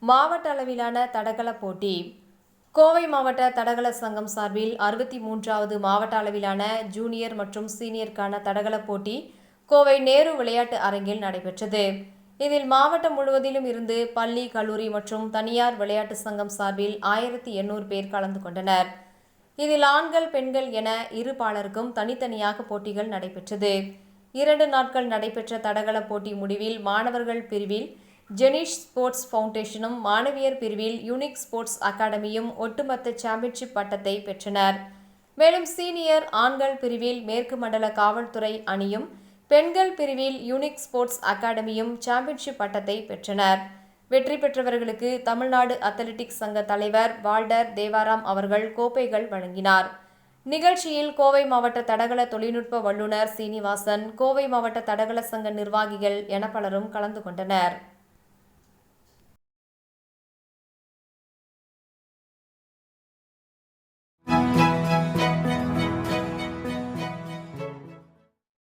மாவட்ட அளவிலான தடகள போட்டி. கோவை மாவட்ட தடகள சங்கம் சார்பில் 63வது மாவட்ட அளவிலான ஜூனியர் மற்றும் சீனியருக்கான தடகள போட்டி கோவை நேரு விளையாட்டு அரங்கில் நடைபெற்றது. இதில் மாவட்டம் முழுவதிலும் இருந்து பள்ளி, கல்லூரி மற்றும் தனியார் விளையாட்டு சங்கம் சார்பில் 1800 பேர் கலந்து கொண்டனர். இதில் ஆண்கள், பெண்கள் என இரு பாலருக்கும் தனித்தனியாக போட்டிகள் நடைபெற்றது. 2 நாட்கள் நடைபெற்ற தடகள போட்டி முடிவில் மாணவர்கள் பிரிவில் ஜெனிஷ் ஸ்போர்ட்ஸ் ஃபவுண்டேஷனும், மாணவியர் பிரிவில் யூனிக் ஸ்போர்ட்ஸ் அகாடமியும் ஒட்டுமொத்த சாம்பியன்ஷிப் பட்டத்தை பெற்றனர். மேலும் சீனியர் ஆண்கள் பிரிவில் மேற்கு மண்டல காவல்துறை அணியும், பெண்கள் பிரிவில் யூனிக் ஸ்போர்ட்ஸ் அகாடமியும் சாம்பியன்ஷிப் பட்டத்தை பெற்றனர். வெற்றி பெற்றவர்களுக்கு தமிழ்நாடு அத்லெட்டிக்ஸ் சங்க தலைவர் வால்டர் தேவாராம் அவர்கள் கோப்பைகள் வழங்கினார். நிகழ்ச்சியில் கோவை மாவட்ட தடகள தொழில்நுட்ப வல்லுநர் சீனிவாசன், கோவை மாவட்ட தடகள சங்க நிர்வாகிகள் என பலரும் கலந்து கொண்டனர்.